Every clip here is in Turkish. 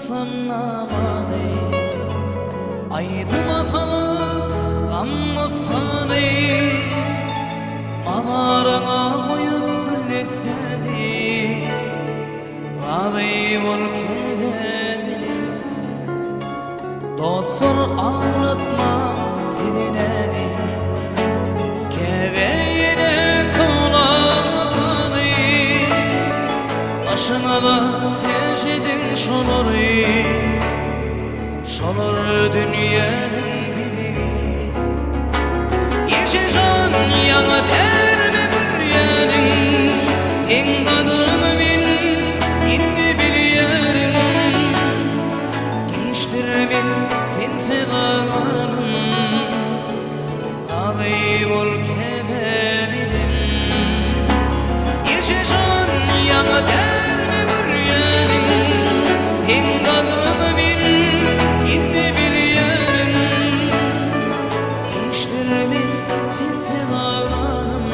kılsam namane, aydım atalı gammusane, mağarana koyup gülletseni, razı ol kereminim. Dostlar ağlatma sidineni, keveyine kılatanı, başına da teşhidin şolları, şolur dünyanın biri. İçi can yana terme büryenin, sen kadını bil, inni bil yerin. Geçtirme sen sedanım, ağlayım ol kefeminim. İçi can yana terme büryenin, sen kadını bil, inni bil yerin. Geçtirme sen sedanım,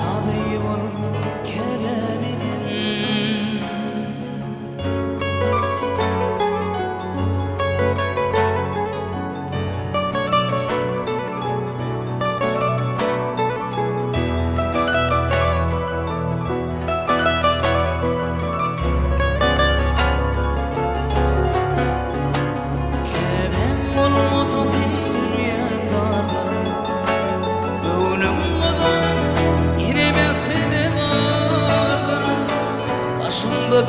ağlayım ol kefeminim. Keben olmasa sen dünyada, gönlümde yine mehmede vardı. Başımda